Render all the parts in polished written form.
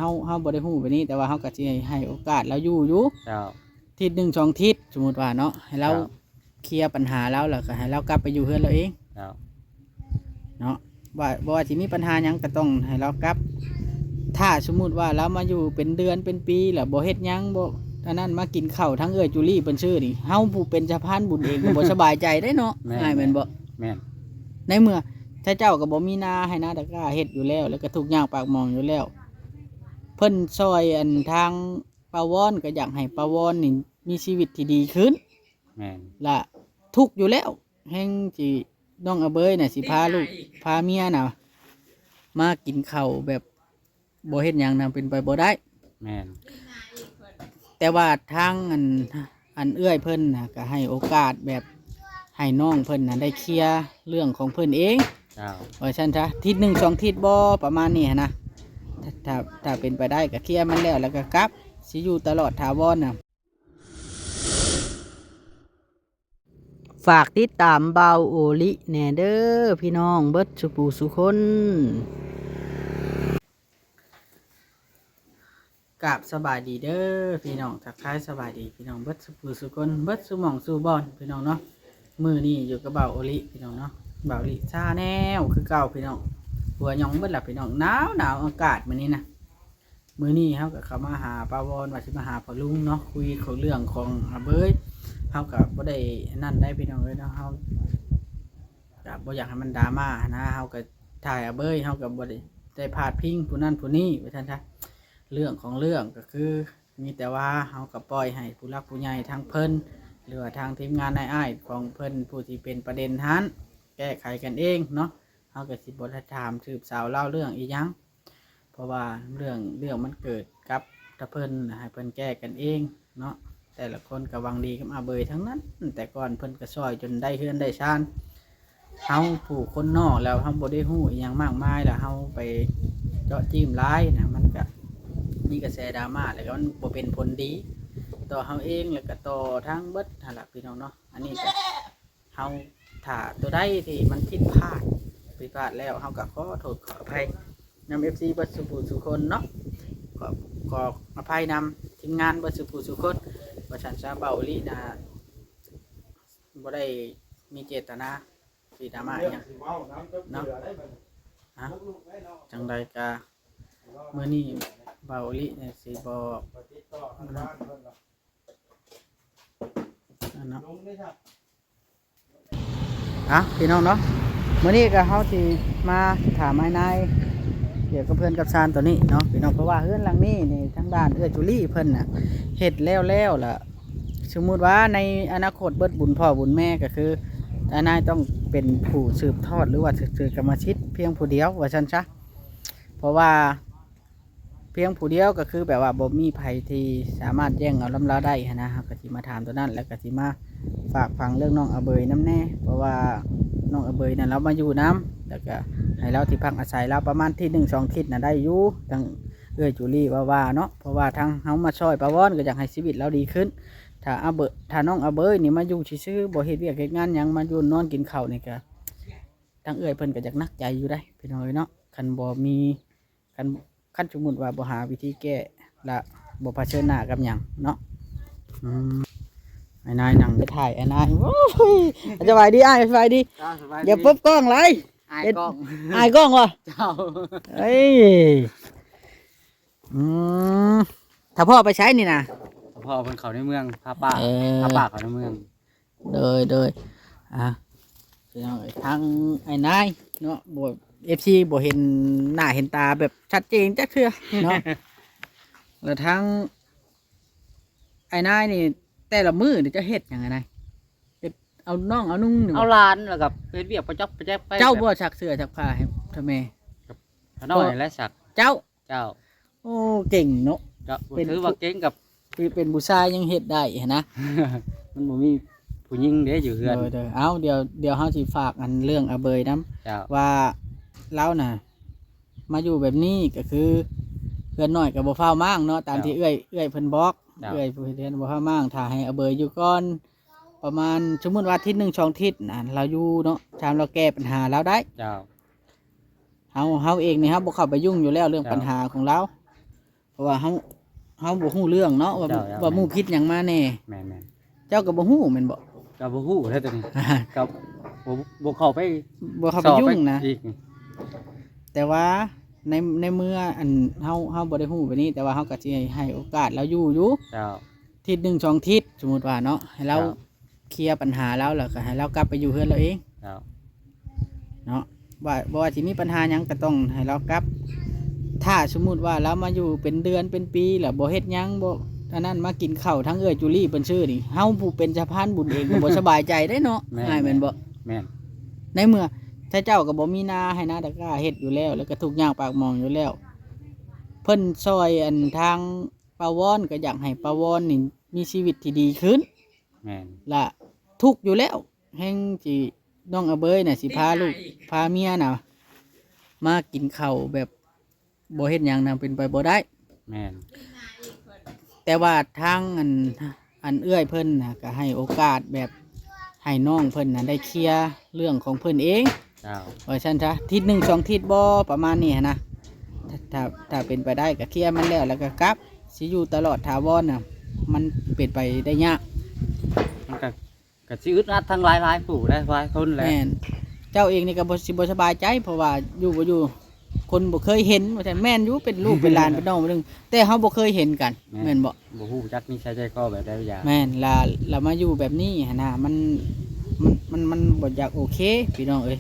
เฮาบ่ได้ฮู้แบบนี้แต่ว่าเฮาก็สิให้โอกาสเราอยู่เจ้าทิศหนึ่งสองทิศสมมุติว่าเนาะให้เราครับ เคลียร์ปัญหาแล้วก็ให้เรากลับไปอยู่เฮือนเราเอง เจ้า เนาะว่าบ่ว่าสิมีปัญหาหยังก็ต้องให้เรากลับถ้าสมมุติว่าเรามาอยู่เป็นเดือนเป็นปีแล้วบ่เฮ็ดหยังบ่อันนั้นมากินข้าวทั้งเอ้ยจุลี่เพิ่นชื่อนี่เฮาผู้เป็นสะพานบุญเองก็บ่สบายใจได้เนาะง่ายแม่นบ่ แม่น ในเมื่อถ้าเจ้าก็บ่มีนาให้นาตะกร้าเฮ็ดอยู่แล้วแล้วก็ทุกอย่างปากหมองอยู่แล้วเพิ่นซอยอันทางปาวอนก็อยากให้ปาวอนนี่มีชีวิตที่ดีขึ้น แม่น ละทุกข์อยู่แล้วแห่งสิน้องอเบยน่ะสิพาลูกพาเมียน่ะมากินข้าวแบบบ่เฮ็ดหยังน่ะเป็นไปบ่ได้ แม่น แต่ว่าทางอันเอื้อยเพิ่นน่ะก็ให้โอกาสแบบให้น้องเพิ่นน่ะได้เคลียร์เรื่องของเพิ่นเอง เจ้า ว่าซั่นซะทิศหนึ่งสองทิศบ่ประมาณนี้หั้นนะถ้าเป็นไปได้ก็เคลียร์มันแล้วก็กลับสิอยู่ตลอดถาวรน่ะฝากติดตามเบาโอลิแหน่เด้อพี่น้องเบิดสุปูสุคนกราบสบายดีเด้อพี่น้องทักทายสบายดีพี่น้องเบิดสุปูสุคนเบิดสุหม่องสุบอนพี่น้องเนาะมื้อนี้อยู่กับเบาโอลิพี่น้องเนาะเบาโอลิชาแนลคือเก่าพี่น้องหัวหยองเบิดล่ะพี่น้องหนาวอากาศมื้อนี้นะมื้อนี้เฮาก็เข้ามาหาป้าวอนว่าสิมาหาพ่อลุงเนาะคุยของเรื่องของอาเบยเฮาก็บ่ได้นั่นได้พี่น้องเอ้ยเนาะเฮาก็บ่อยากให้มันดราม่านะเฮาก็ถ่ายอาเบยเฮาก็บ่ได้พาดพิงผู้นั้นผู้นี้ว่าซั่นซะเรื่องของเรื่องก็คือมีแต่ว่าเฮาก็ปล่อยให้ผู้หลักผู้ใหญ่ทางเพิ่นหรือว่าทางทีมงานนายอ้ายของเพิ่นผู้ที่เป็นประเด็นนั้นแก้ไขกันเองเนาะเฮาก็สิบ่ได้ถามสืบสาวเล่าเรื่องอีหยังเพราะว่าเรื่องมันเกิดกับถ้าเพิ่นให้เพิ่นแก้กันเองเนาะแต่ละคนก็หวังดีกับอาเบยทั้งนั้นแต่ก่อนเพิ่นก็ซอยจนได้เฮือนได้ชานเฮาผู้คนนอกแล้วเฮาบ่ได้ฮู้อีหยังมากมายแล้วเฮาไปเจาะจิ้มร้ายนะมันก็มีกระแสดราม่าแล้วก็มันบ่เป็นผลดีต่อเฮาเองแล้วก็ต่อทั้งเบิดนั่นล่ะพี่น้องเนาะอันนี้ก็เฮาถ้าตัวใดที่มันผิดพลาดแล้วเฮาก็ขอโทษขออภัยนำ FC เบิดสุผู้สุคนเนาะขออภัยนำทีมงานเบิดสุผู้สุคนว่าฉันซะเบาอีหลีนะบ่ได้มีเจตนาสิดราม่าอิหยังเนาะฮะจังใดก็มื้อนี้เบาอีหลีเนี่ยสิบ่นั่นเนาะพี่น้องเนาะมื้อนี้ก็เฮาสิมาถามไอ้นายเกี่ยวกับเพื่อนกับซานตัวนี้เนาะพี่น้องเพราะว่าเฮือนหลังนี้นี่ทางด้านเอื้อจุลี่เพิ่นน่ะเฮ็ดแล้วล่ะสมมุติว่าในอนาคตเบิดบุญพ่อบุญแม่ก็คือไอ้นายต้องเป็นผู้สืบทอดหรือว่าสืบกรรมสิทธิ์เพียงผู้เดียวว่าซั่นซะเพราะว่าเพียงผู้เดียวก็คือแบบว่าบ่มีไผที่สามารถแย่งเอาลำลาได้นะครับก็สิมาถามตัวนั้นแล้วก็สิมาฝากฟังเรื่องน้องอาเบยน้ำแน่เพราะว่าน้องอาเบยนั่นเรามาอยู่น้ำแล้วก็ให้เราที่พักอาศัยเราประมาณที่1-2 ทิศน่ะได้อยู่ทางเอื้อจุลี่ว่าเนาะเพราะว่าทางเฮามาช่วยปาวอนก็อยากให้ชีวิตเราดีขึ้นถ้าน้องอาเบยนี่มาอยู่ซื่อๆบ่เฮ็ดเวียกเฮ็ดงานหยังมาอยู่นอนกินข้าวนี่ก็ทางเอื้อยเพิ่นก็อยากนักใจอยู่ได้พี่น้อยเนาะคันบ่มีคันสมมุติว่าบ่หาวิธีแก้และบ่เผชิญหน้ากับหยังเนาะไอ้นายนั่งไปถ่ายไอ้นายโอ้ยสบายดีอ้ายสบายดีอย่าปุ๊บกล้องเลยอายกล้องวะเจ้าเอ้ยถ้าพ่อไปใช้นี่นะพ่อเพิ่นเข้าในเมืองพาป้าเข้าในเมืองโดยพี่น้องทางไอ้นายเนาะบ่ FC บ่เห็นหน้าเห็นตาแบบชัดเจนจักเทื่อเนาะแล้วทางไอ้นายนี่แต่ละมื้อนี่จะเฮ็ดหยังไงนายเฮ็ดเอาน้องเอานุ่งเอาหลานแล้วก็เฮ็ดเวียกประจ๊อบประแจ๊บไปเจ้าบ่ซักเสื้อซักผ้าให้ทำไมเขาน้อยและสักเจ้าโอ้เก่งเนาะถือว่าเก่งกับเป็นผู้ชายยังเฮ็ดได้นะ มันบ่มีผู้หญิงเด้อยู่เฮือนเอาเดี๋ยวเฮาสิฝากอันเรื่องอาเบยนำว่าเราน่ะมาอยู่แบบนี้ก็คือเพื่อนน้อยก็บ่ฟ้าวมากเนาะตามที่เอื้อยเพิ่นบอกเอื้อยผู้เรียนบ่ฟ้าวมากถ้าให้อาเบยอยู่ก่อนประมาณสมมุติว่าทิศ1-2 ทิศน่ะเราอยู่เนาะถามเราแก้ปัญหาเราได้เฮาเองนี่ครับบ่เข้าไปยุ่งอยู่แล้วเรื่องปัญหาของเรา เพราะว่าเฮาบ่ฮู้เรื่องเนาะว่า เจ้า ว่าหมู่คิดหยังมาแน่ แม่น เจ้าก็บ่ฮู้แม่นบ่ ๆก็บ่ฮู้แท้ตัวนี้ก็บ่เข้าไป บ่เข้าไปยุ่งนะ อีก แต่ว่าในเมื่ออันเฮาบ่ได้ฮู้แบบนี้ แต่ว่าเฮาก็สิให้โอกาสเราอยู่ เจ้า ทิศหนึ่งสองทิศสมมุติว่าเนาะให้เรา ครับ เคลียร์ปัญหาแล้วก็ให้เรากลับไปอยู่เฮือนเราเอง เจ้า เนาะว่าบ่ว่าสิมีปัญหาหยังก็ต้องให้เรากลับ ถ้าสมมุติว่าเรามาอยู่เป็นเดือนเป็นปีแล้วบ่เฮ็ดหยังบ่อันนั้นมากินข้าวทั้งเอื้อยจุลี่เพิ่นชื่อนี่เฮาผู้เป็นสะพานบุญเองก็บ่สบายใจได้เนาะง่ายแม่นบ่ แม่น ในเมื่อถ้าเจ้าก็บ่มีนาให้นาตะกร้าเฮ็ดอยู่แล้ว แล้วก็ทุกอย่างปากหมองอยู่แล้ว เพิ่นซอยอันทางปาวอนก็อยากให้ปาวอนนี่มีชีวิตที่ดีขึ้น แม่น ละทุกข์อยู่แล้วแห่งสิน้องอเบยน่ะสิพาลูกพาเมียน่ะมากินข้าวแบบบ่เฮ็ดหยังน่ะเป็นไปบ่ได้ แม่น แต่ว่าทางอันเอื้อยเพิ่นน่ะก็ให้โอกาสแบบให้น้องเพิ่นน่ะได้เคลียร์เรื่องของเพิ่นเอง เจ้า ว่าซั่นซะทิศหนึ่งสองทิศบ่ประมาณนี้หั้นนะถ้าเป็นไปได้ก็เคลียร์มันแล้วแล้วก็กลับสิอยู่ตลอดถาวรน่ะมันเป็นไปได้ยาก มันก็สิอึดอัดทั้งหลายผู้ได้หลายคนแหละ แม่นเจ้าเองนี่ก็บ่สบายใจเพราะว่าอยู่บ่อยู่คนบ่เคยเห็นว่าซั่นแม่นอยู่เป็นลูกเป็นหลานเป็นน้องเป็นนึงแต่เฮาบ่เคยเห็นกันแม่นบ่ บ่ฮู้จักนิสัยใจคอแบบใดอย่าง แม่นลามาอยู่แบบนี้หั้นนะมันบ่อยากโอเคพี่น้องเอ้ย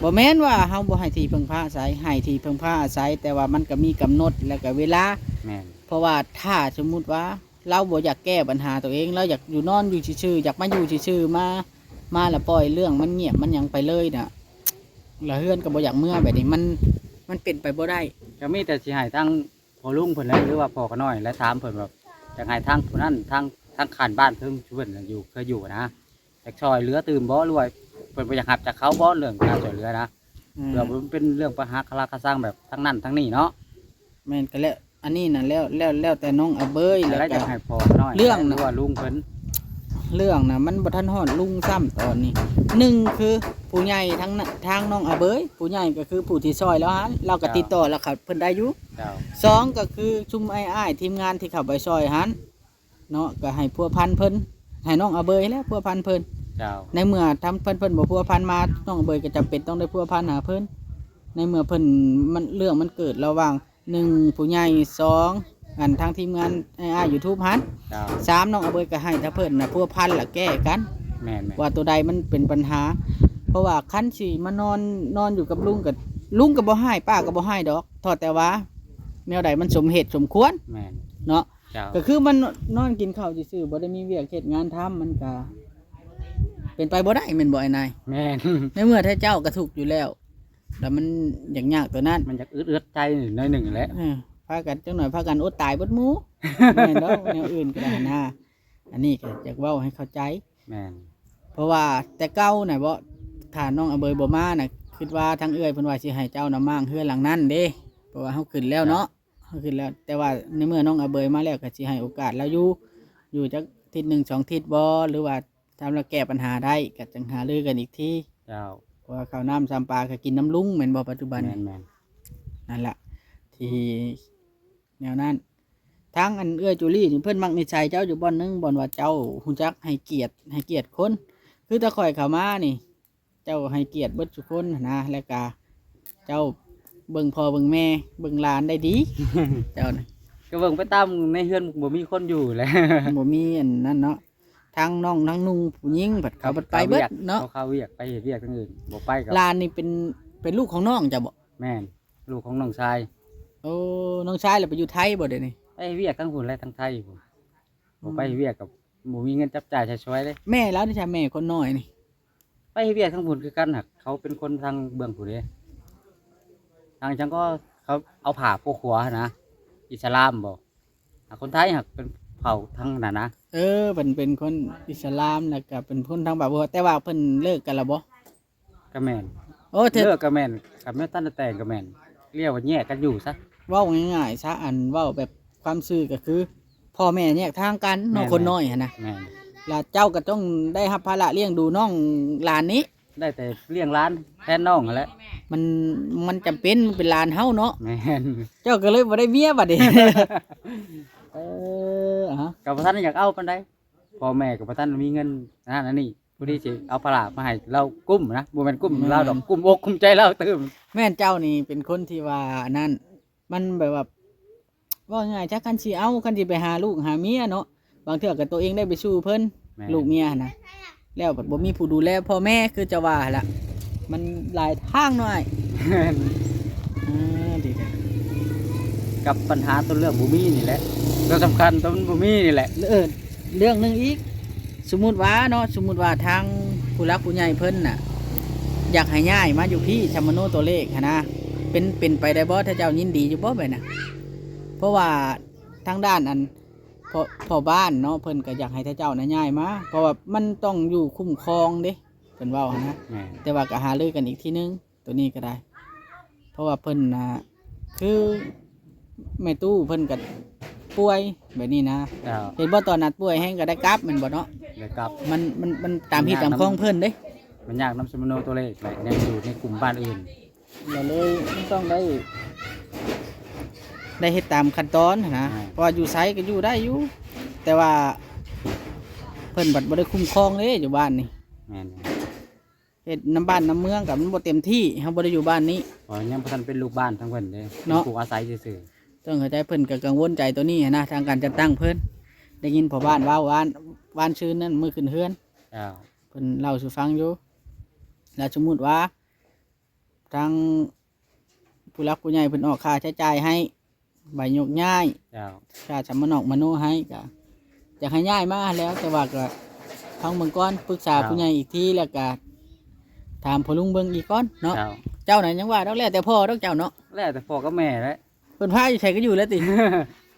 บ่แม่นว่าเฮาบ่ให้ที่พึ่งพาอาศัยให้ที่พึ่งพาอาศัยแต่ว่ามันก็มีกำหนดแล้วก็เวลา แม่น เพราะว่าถ้าสมมุติว่าเราบ่อยากแก้ปัญหาตัวเองเราอยากอยู่นอนอยู่ซื่อๆอยากมาอยู่ซื่อๆมาแล้วปล่อยเรื่องมันเงียบมันหยังไปเลยน่ะแล้วเฮือนก็บ่อยากเมื่อแบบนี้มันเป็นไปบ่ได้ ก็มีแต่สิให้ทั้งพ่อลุงเพิ่นแหละหรือว่าพ่อก็น้อยและถามเพิ่นแบบอยากให้ทางผู้นั้นทางข้านบ้านเพิ่นช่วยน่ะอยู่เคยอยู่นะอยากช่วยเหลือตื่มบ่หรือว่าเพิ่นบ่อยากรับจากเขาบ่เรื่องการช่วยเหลือนะ เรื่องมันเป็นเรื่องปัญหาคาราคาซังแบบทั้งนั้นทั้งนี้เนาะ แม่นก็แล้วอันนี้น่ะแล้วแต่น้องอเบย แล้ แล้ว ว จะ ก็ ให้พอน้อย เรื่อง หรือว่าลุงเพิ่น เรื่องน่ะมันบ่ทันฮอดลุงซ้ำตอนนี้หนึ่งคือผู้ใหญ่ทางน้องอเบยผู้ใหญ่ก็คือผู้ที่ซอยแล้วฮะเราก็ติดต่อแล้วครับเพิ่นได้อยู่ เจ้า สองก็คือชุมอ้ายๆทีมงานที่เข้าไปซอยหันเนาะก็ให้พัวพันเพิ่นให้น้องอเบยแล้วพัวพันเพิ่น เจ้า ในเมื่อทำเพิ่นบ่พัวพันมาน้องอเบยก็จำเป็นต้องได้พัวพันหาเพิ่นในเมื่อเพิ่นมันเรื่องมันเกิดระหว่างหนึ่งผู้ใหญ่สองอันทางทีมงานอ้ายๆ YouTube หัน เจ้า สามน้องอเบยก็ให้ถ้าเพิ่นน่ะพัวพันแล้วแก้กัน แม่น ว่าตัวใดมันเป็นปัญหา เพราะว่าคันสิมานอนอยู่กับลุงก็บ่ให้ป้าก็บ่ให้ดอกทอดแต่ว่าแนวใดมันสมเหตุสมควร แม่น เนาะ เจ้า ก็คือมันนอนกินข้าวซื่อๆบ่ได้มีเวียกเฮ็ดงานทำมันก็เป็นไปบ่ได้แม่นบ่ไอ้นาย แม่น ในเมื่อถ้าเจ้าก็ทุกข์อยู่แล้ว แล้วมันอย่างยากตัวนั้น มันจะอึดใจหน่อยหนึ่งแหละ พากันจังหน่อยพากันอดตายเบิดหมู่แม่นแล้วแนวอื่นก็ได้นะอันนี้ก็อยากเว้าให้เข้าใจ แม่น เพราะว่าแต่เก่าน่ะบ่ถ้าน้องอเบยบ่มาน่ะคิดว่าทางเอื้อยเพิ่นว่าสิให้เจ้าน่ะมางเฮือนหลังนั้นเด้เพราะว่าเฮาขึ้นแล้วเนาะเฮาขึ้นแล้ว แต่ว่าในเมื่อน้องอเบยมาแล้วก็สิให้โอกาสแล้วอยู่จักทิศหนึ่งสองทิศบ่หรือว่าทำแล้วแก้ปัญหาได้ก็จังหารือกันอีกที เจ้า เพราะว่าข้าวน้ำซ้ำปลาก็กินน้ำลุงแม่นบ่ปัจจุบัน แม่ นี้ นแม่น นั่นล่ะที่แนวนั้นทางอันเอื้อยจูลี่นี่เพิ่นมักนิสัยเจ้าอยู่บ่อนหนึงบ่อนว่าเจ้าฮู้จักให้เกียรติคน คือถ้าข่อยเข้ามานี่ เจ้าให้เกียรติเบิดทุกคนนะแล้วก็เจ้าเบิ่งพ่อเบิ่งแม่เบิ่งหลานได้ดี เจ้าน่ะ ก็เบิ่งไปตามในเฮือนบ่มีคนอยู่แหละ บ่มีอันนั้นเนาะทางน้องทางนุ่งผู้หญิงบัดเขาบัดไปเบิดเนาะ เขาเวียกไปเฮ็ดเวียกทั้งอื่นบ่ไปกับ หลานนี่เป็นลูกของน้องจ้ะบ่ แม่นลูกของน้องชาย โอ้น้องชายแล้วไปอยู่ไทยบ่เดี๋ยวนี้ ไปเวียกทั้งหุ่นและทั้งไทยพุ่นบ่ไปเวียกกับบ่มีเงินจับจ่ายใช้ช่วยเลย แม่แล้วนี่จ้ะแม่คนน้อยนี่ ไปเวียกทั้งหุ่นคือกันหักเขาเป็นคนทางเบื้องผู้เด้ทางจังก็เขาเอาผ่าโพกหัวนะอิสลามบ่คนไทยหักเป็นเผ่าทางนั้นนะ เพิ่นเป็นคนอิสลามแล้วก็เป็นคนทางบาบัวแต่ว่าเพิ่นเลิกกันแล้วบ่ ก็แม่น โอ้เธอ เลิกก็แม่นกับแม่ตั้นแต่งก็แม่นเรียกว่าแยกกันอยู่ซะ เว้าง่ายๆซะอันเว้าแบบความซื่อก็คือ พ่อแม่แยกทางกันน้องคนน้อยหั่นนะ แม่น แล้วเจ้าก็ต้องได้รับภาระเลี้ยงดูน้องหลานนี้ ได้แต่เลี้ยงร้านแทนน้องนั่นแหละ มันมันจำเป็นมันเป็นหลานเฮาเนาะ แม่น เจ้าก็เลยบ่ได้เมียบัดนี้ ฮะ กับท่านอยากเอาปานใดพ่อแม่กับท่านมีเงินนั่นนี่ผู้ที่สิเอาปลาร้ามาให้เรากุ้มนะบ่แม่นกุ้มเราดอกกุ้มอกกุ้มใจเราตื่ม แม่นเจ้านี่เป็นคนที่ว่านั่นมันแบบว่าว่าง่ายจักคันสิเอาคันสิไปหาลูกหาเมียเนาะบางเทื่อก็ตัวเองได้ไปสู้เพิ่น แม่ ลูกเมียนะแล้วแบบบ่มีผู้ดูแลพ่อแม่คือจะว่าหั่นล่ะมันหลายทางหน่อย แม่น ดีจัง กับปัญหาต้นเรื่องบ่มีนี่แหละตัวสำคัญต้นบ่มีนี่แหละ เรื่องหนึงอีกสมมุติว่าเนาะสมมุติว่าทางผู้รักผู้ใหญ่เพิ่นน่ะอยากให้ย้ายมาอยู่พี่ชัมมโนตัวเลขหั้นนะเป็นไปได้บ่ถ้าเจ้ายินดีอยู่บ่แบบน่ะเพราะว่าทางด้านอันพ่อบ้านเนาะเพิ่นก็อยากให้ท่าเจ้าน่ะย้ายมาเพราะว่ามันต้องอยู่คุ้มครองเด้เพิ่นเว้าหั่นนะ แม่น แต่ว่าก็หารือกันอีกทีนึงตัวนี้ก็ได้ เพราะว่าเพิ่นนะคือแม่ตู้เพิ่นก็ป่วยแบบนี้นะ เจ้า เห็นบ่ตอนนัดป่วยแห้งก็ได้กลับแมันบ่เนาะ เลยกลับ มันตามที่ตามคล้องเพิ่นเด้ มันยากน้ำสมโนตัวเลขแหละยังอยู่ในกลุ่มบ้านอื่น เราเลยต้องได้เฮ็ดตามขั้นตอนนะเพราะว่าอยู่ไสก็อยู่ได้อยู่แต่ว่าเพิ่นบัดบ่ได้คุ้มครองเด้อยู่บ้านนี่ แม่น เฮ็ดน้ำบ้านน้ำเมืองกับมันบ่เต็มที่เฮาบ่ได้อยู่บ้านนี้ เพราะยังบ่ทันเป็นลูกบ้านทั้งเพิ่นเด้ เนาะ ผู้อาศัยซื่อ ต้องเข้าใจเพิ่นก็กังวลใจตัวนี้นะทางการจัดตั้งเพิ่นได้ยินพ่อบ้านว่าวานชื่นนั่นมือขึ้นเฮือน ๆเจ้า เพิ่นเล่าสู่ฟังอยู่แล้วสมมุติว่าทางผู้รักผู้ใหญ่เพิ่นออกค่าใช้จ่ายให้ใบยกย้าย เจ้า ค่าสำมนอกมโนให้ก็อยากให้ย้ายมาแล้วแต่ว่าก็ฟังเบิ่งก่อนปรึกษาผู้ใหญ่อีกทีแล้วก็ถามพ่อลุงเบิ่งอีกก่อนเนาะ เจ้า เจ้าน่ะยังว่าดอกแล้วแต่พ่อดอกเจ้าเนาะ แล้วแต่พ่อกับแม่แหละ เพิ่นพาอยู่ไสก็อยู่แล้วติ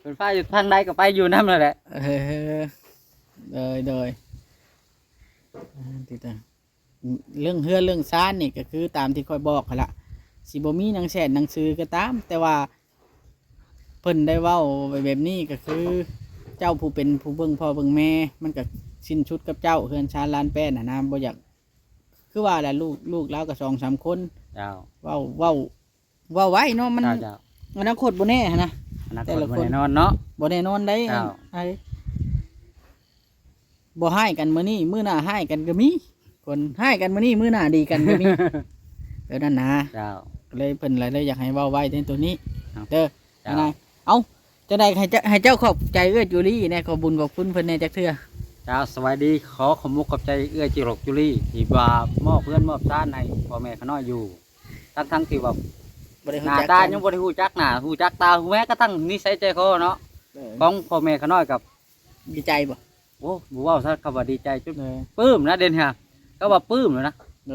เพิ่นฟ้าอยู่ทางใดก็ไปอยู่นำนั่นแหละ เออโดยติดตามเรื่องเฮือเรื่องซ่านนี่ก็คือตามที่ค่อยบอกหั่นละสิบ่มีหนังแสนหนังสือก็ตาม แต่ว่าเพิ่นได้เว้าไว้แบบนี้ก็คือ เจ้าผู้เป็นผู้เบิ่งพ่อเบิ่งแม่มันก็สิ้นชุดกับเจ้าเฮือนชาลานแป้นน่ะนะบ่อยากคือว่าแหละลูกแล้วก็2-3คน เจ้า เว้าไว้เนาะมัน เจ้าเจ้า อนาคตบ่แน่หั้นนะ อนาค แต่ ต ละ บ่ คน แน่นอนเนาะ บ่แน่นอนได้ เจ้า ไอ้บ่ให้กันมื้อนี้มื้อหน้าให้กันก็มีคนให้กันมื้อนี้มื้อหน้าดีกันก็มี นั่นนะ เจ้า ก็เลยเพิ่นเลยอยากให้เว้าไว้ในตัวนี้ ครับ เด้อ เจ้า นายเอาจะได้ให้เจ้าขอบใจเอื้อจุลี่แน่ขอบุญขอบคุณเพิ่นแน่จักเทื่อ เจ้าสวัสดีขอขอบมุกขอบใจเอื้อจิรกจุลีที่ว่ามอบเพื่อนมอบซ่านให้พ่อแม่เขาน้อยอยู่ทั้งที่ว่า บ่ได้ ห รู้ น้า จัก ตา กัน ยังบ่ได้ฮู้จักหน้าฮู้จักตาฮู้แม้กระทั่งนิสัยใจคอเนาะ เออ ของพ่อแม่เขาน้อยกับ ดีใจบ่ โอ้บ่เว้าซะคำว่าดีใจจน เลย ปลื้มนะเด่นฮะก็ว่าปลื้มเลยนะ เล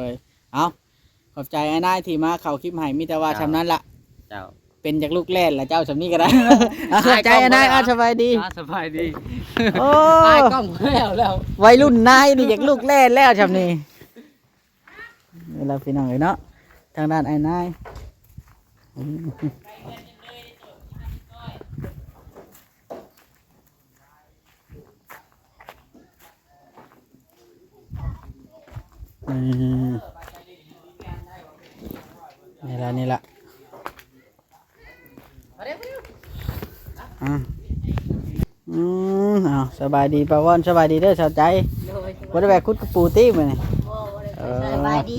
ยเอาขอบใจไอ้นายที่มาเข้าคลิปให้มีแต่ว่า เจ้า ชำนั้นละ เจ้า เป็นจากลูกแล่นละเจ้าชำนี้ก็ได้ เอาขอบใจไอ้นายเอาสบายดี สบายดี โอ้ อ้ายกล้องแล้ว วัยรุ่นนายนี่อยากลูกแล่แล้วชำนี้เวลาพี่น้องเลยเนาะทางด้านไอ้นายนี่ละเอาสบายดีปะวอนสบายดีเด้อสาวใจบ่ได้แบกคุดกระปูตี้มื้อนี่ สบายดี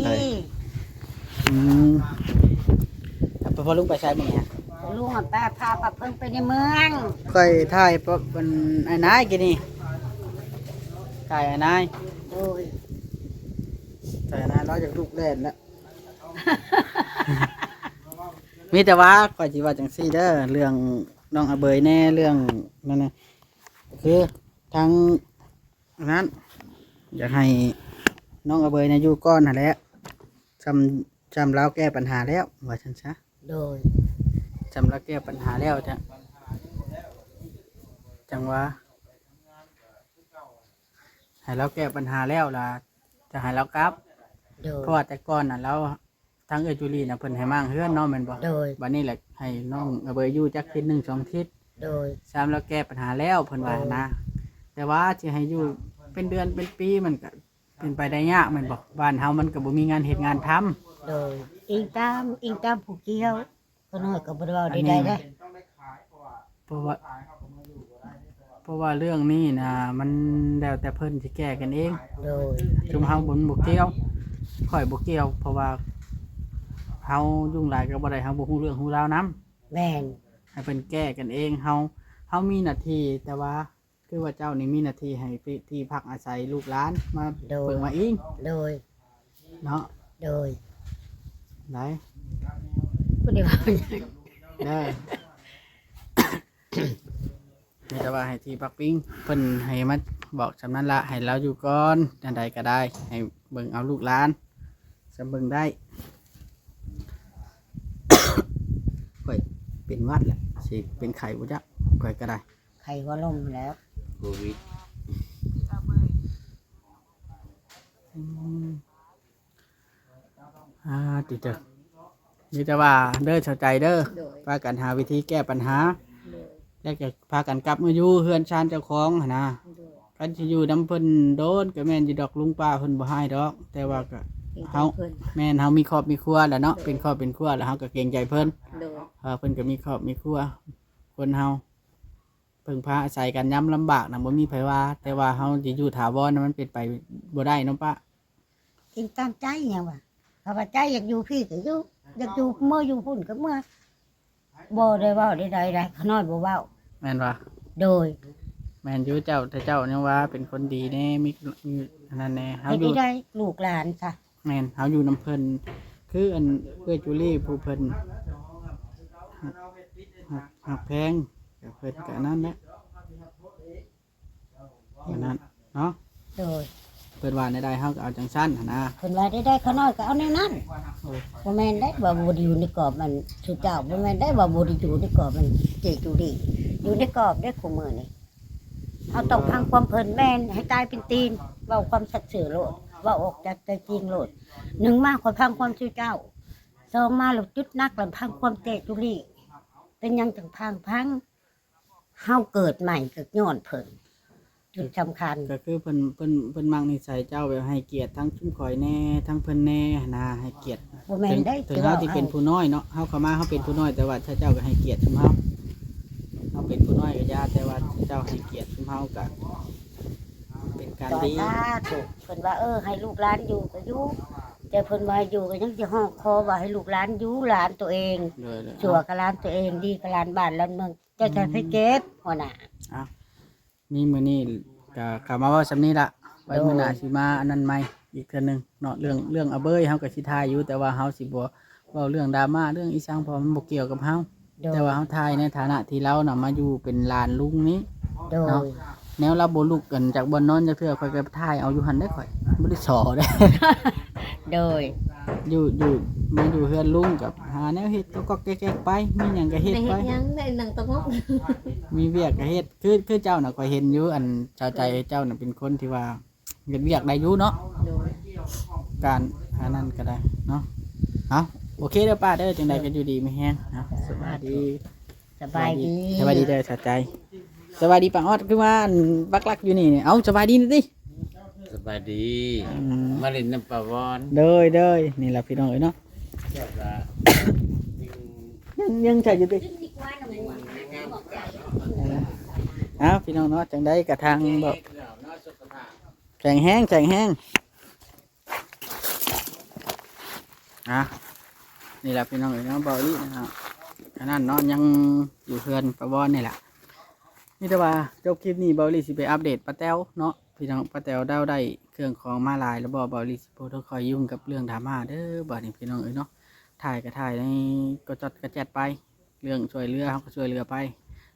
ครับพอลุงไปใช้มื้อนี้ฮะ ลุงป้าพาป้าเพิ่งไปในเมือง ค่อยถ่ายปะเป็นไอ้นายกินนี่ถ่ายไอ้นาย โดย ถ่ายไอ้นายเราจากลูกแล่นแล้ว มีแต่ว่าก่อยสิว่าจังซี่เด้อเรื่องน้องอาเบยแน่เรื่องนั่นน่ะคือทางนั้นอยากให้น้องอาเบยเนี่ยอยู่ก้อนหั่นแหละจำเราแก้ปัญหาแล้วว่าฉันซะ โดย จำเราแก้ปัญหาแล้วจ้ะจังว่าให้เราแก้ปัญหาแล้วล่ะจะให้เรากลับ โดย เพราะว่าแต่ก่อนน่ะเราทั้งเอจูรีน่ะเพิ่นให้มั่งเฮือนเนาะแม่นบ่ โดย บัดนี้แหละให้น้องอาเบยอยู่จักทิศหนึ่งสองทิศ โดย ซ้ำแล้วแก้ปัญหาแล้วเพิ่นว่านะ แต่ว่าสิให้อยู่เป็นเดือนเป็นปีมันก็ เป็นไปได้ยากแม่นบ่บ้านเฮามันก็บ่มีงานเฮ็ดงานทำ โดยอิงตามผู้เกี่ยวก็น้อยก็บ่ได้เว้าใดๆได้ เพราะว่าเพราะว่าเรื่องนี้นะมันแล้วแต่เพิ่นสิแก้กันเอง โดย ชุมเฮาบ่เกี่ยวข่อยบ่เกี่ยวเพราะว่าเฮายุ่งหลายก็บ่ได้เฮาบ่ฮู้เรื่องฮู้ราวนํ แม่น ให้เพิ่นแก้กันเองเฮามีหน้าที่แต่ว่าคือว่าเจ้านี่มีหน้าที่ให้ที่พักอาศัยลูกหลานมาเปิงมาอิง โดย เนาะ โดย ได้ ผู้เดียว เด้อ มีแต่ว่าให้ที่พักพิงเพิ่นให้มาบอกสำนั้นละให้เราอยู่ก่อนอันใดก็ได้ให้เบิ่งเอาลูกหลานสำเบิ่งได้ ข่อยเป็นหวัดแหละสิเป็นไข้บ่จ๊ะข่อยก็ได้ ใครก็ล่มแล้ว โควิด ติดเด้อมีแต่ว่าเด้อเข้าใจเด้อพากันหาวิธีแก้ปัญหาแล้วก็พากันกลับมาอยู่เฮือนชานเจ้าของหั่นนะกันสิอยู่นำเพิ่นโดนก็แม่นอยู่ดอกลุงป้าเพิ่นบ่ให้ดอก แต่ว่าก็เฮาแม่นเฮามีครอบมีครัวแล้วเนาะเป็นครอบเป็นครัวแล้วเฮาก็เกรงใจเพิ่นเพิ่นก็มีครอบมีครัวคนเฮาพึ่งพาอาศัยกันย้ำลำบากนะบ่มีไผว่าแต่ว่าเฮาสิอยู่ถาวรน่ะมันเป็นไปบ่ได้เนาะป้า อิงตามใจหยังวะถ้าว่าใจอยากอยู่พี่ก็อยู่อยากอยู่เมื่ออยู่พุ่นก็เมื่อบ่ได้เว้าใดๆได้ขน้อยบ่เว้า แม่นว่า โดย แม่นอยู่เจ้าแต่เจ้ายังว่าเป็นคนดีแน่มีอันนั้นแน่เฮา เฮ็ด อยู่ ได้ลูกหลานซะ แม่นเฮาอยู่นำเพิ่นคืออันเอื้อจุลี่ผู้เพิ่นหักแพงกับเพิ่นก็อันนั้นแหละอันนั้นเนาะ โดย เพิ่นว่าในใดเฮาก็เอาจังซั่นหั่นนะ เพิ่นว่าได้ขน้อยก็เอาแนวนั้นบ่แม่นได้ว่าบ่ได้อยู่ในกรอบมันสุเจ้าบ่แม่นได้ว่าบ่ได้อยู่ในกรอบมันเจจุดีอยู่ในกรอบได้คู่มื้อนี่เฮาต้องพังความเพิ่นแม่นให้ตายเป็นตีนเว้าความสัตย์ซื่อโลดเว้าออกจากใจจริงโลดหนึ่งมาคนพังความสุเจ้าสองมาแล้วจุดนักแล้วพังความเจจุดีเป็นหยังจังพังเฮาเกิดใหม่ก็ย้อนเพิ่นจุดสำคัญ ก็คือเพิ่นมักนิสัยเจ้าแบบให้เกียรติทั้งชุมข่อยแน่ทั้งเพิ่นแน่หั่นนะให้เกียรติ บ่แม่นได้ ถึงเฮาที่เป็นผู้น้อยเนาะเฮาเข้ามาเฮาเป็นผู้น้อยแต่ว่าถ้าเจ้าก็ให้เกียรติชุมเฮาเป็นผู้น้อยก็ยาแต่ว่าถ้าเจ้าให้เกียรติชุมเฮาก็เป็นการ ต่อ ดี ตาถูกเพิ่นว่าให้ลูกหลานอยู่ก็อยู่แต่เพิ่นว่าอยู่ก็ยังสิฮ้องคอว่าให้ลูกหลานอยู่หลานตัวเอง เลย ชั่วกับหลานตัวเองดีกับหลานบ้านหลานเมืองเจะใช้ไผเก็บหัวหน้า มีมื้อนี้ก็เข้ามาเว้าซำนี้ละไว้มื้อหน้าสิมาอันนั้นใหม่อีกเทื่อนึงเนาะเรื่องอาเบยเฮาก็สิทายอยู่แต่ว่าเฮาสิบ่เว้าเรื่องดราม่าเรื่องอีสังเพราะมันบ่เกี่ยวกับเฮา โดย แต่ว่าเฮาทายในฐานะที่เราน่ะมาอยู่เป็นหลานลุงนี้ โดย แนวเราบ่ลุกกันจากบ่อนนอนจักเทื่อข่อยก็ทายเอาอยู่หั่นได้ข่อยบ่ได้สอได้ โดย อยู่มาอยู่เฮือนลุงกับหาแนวเฮ็ดก็แก๊กๆไปมีหยังก็เฮ็ด ได้ ไป เฮ็ดหยังได้หนังตะงอก มีเวียกก็เฮ็ดคือเจ้าน่ะข่อยเห็นอยู่อันเจ้าใจเจ้าน่ะเป็นคนที่ว่าเฮ็ดเวียกได้อยู่เนาะ โดย การอันนั้นก็ได้เนาะเอาโอเคเด้อป้าเด้อจังใดก็อยู่ดีมีแฮงนะสวัสดี สบายดี สวัสดีเด้อสะใจสวัสดีป้าออดคือว่าอันบักลักอยู่นี่เอาสบายดีนี่ติ สบายดีมาเล่นน้ำปลาวอน เด้อนี่ล่ะพี่น้องเอ้ยเนาะ เจ้าละ ยังใช่อยู่ติเอาพี่น้องเนาะจังใดกระทางแบบแข็งแห้งนี่แหละพี่น้องเอ๋ยเนาะเบาลี่นะครับอันนั้นเนาะยังอยู่เพื่อนประบอนนี่แหละนี่แต่ว่าจบคลิปนี้เบาลี่สิไปอัปเดตป้าแต้วเนาะพี่น้องป้าแต้วได้เครื่องของมาลายแล้วเบาลี่สิโปรต้องคอยยุ่งกับเรื่องดราม่าเด้อบ่นี่พี่น้องเอ๋ยเนาะถ่ายก็ถ่ายในก็จดกระแจดไปเรื่องช่วยเหลือเขาก็ช่วยเหลือไป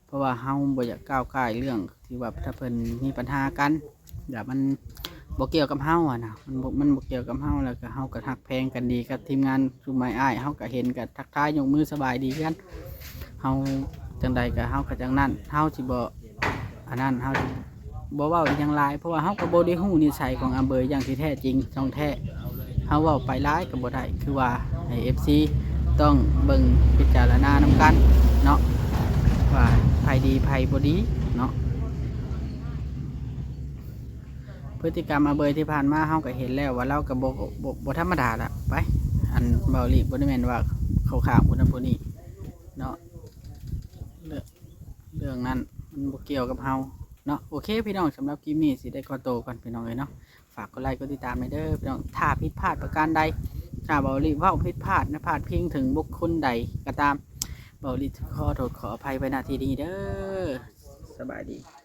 เพราะว่าเฮาบ่อยากก้าวก่ายเรื่องที่ว่าถ้าเพิ่นมีปัญหากันอย่ามันบ่เกี่ยวกับเฮาอ่ะนะมันบ่เกี่ยวกับเฮาแล้วก็เฮาก็ฮักแพงกันดีกับทีมงานสุไม้อ้ายเฮาก็เห็นก็ทักทายยกมือสบายดีกันเฮาจังใดก็เฮาก็จังนั้นเฮาสิบ่อันนั้นเฮาสิบ่เว้าอีหยังหลายเพราะว่าเฮาก็บ่ได้ฮู้นิสัยของอำเบยอย่างที่แท้จริงท่องแท้เฮาเว้าไปหลายก็บ่ได้คือว่าให้ FC ต้องเบิ่งพิจารณานำกันเนาะว่าไผดีไผบ่ดีเนาะ พฤติกรรมอาเบยที่ผ่านมาเฮาก็เห็นแล้วว่าเราก็บ่ธรรมดาละไปอันเบาหลีบ่ได้แม่นว่าเขาข้ามคนนั้นคนนี้เนาะเรื่องนั้นมันบ่เกี่ยวกับเฮาเนาะโอเคพี่น้องสำหรับคลิปนี้สิได้ขอโตวก่อนพี่น้องเลยเนาะฝากกดไลค์กดติดตามให้เด้อพี่น้องถ้าผิดพลาดประการใดถ้าเบาหลีเว้าผิดพลาดนะพลาดพิงถึงบุคคลใดก็ตามเบาหลีขอโทษขออภัยไว้ณที่นี้เด้อสบายดี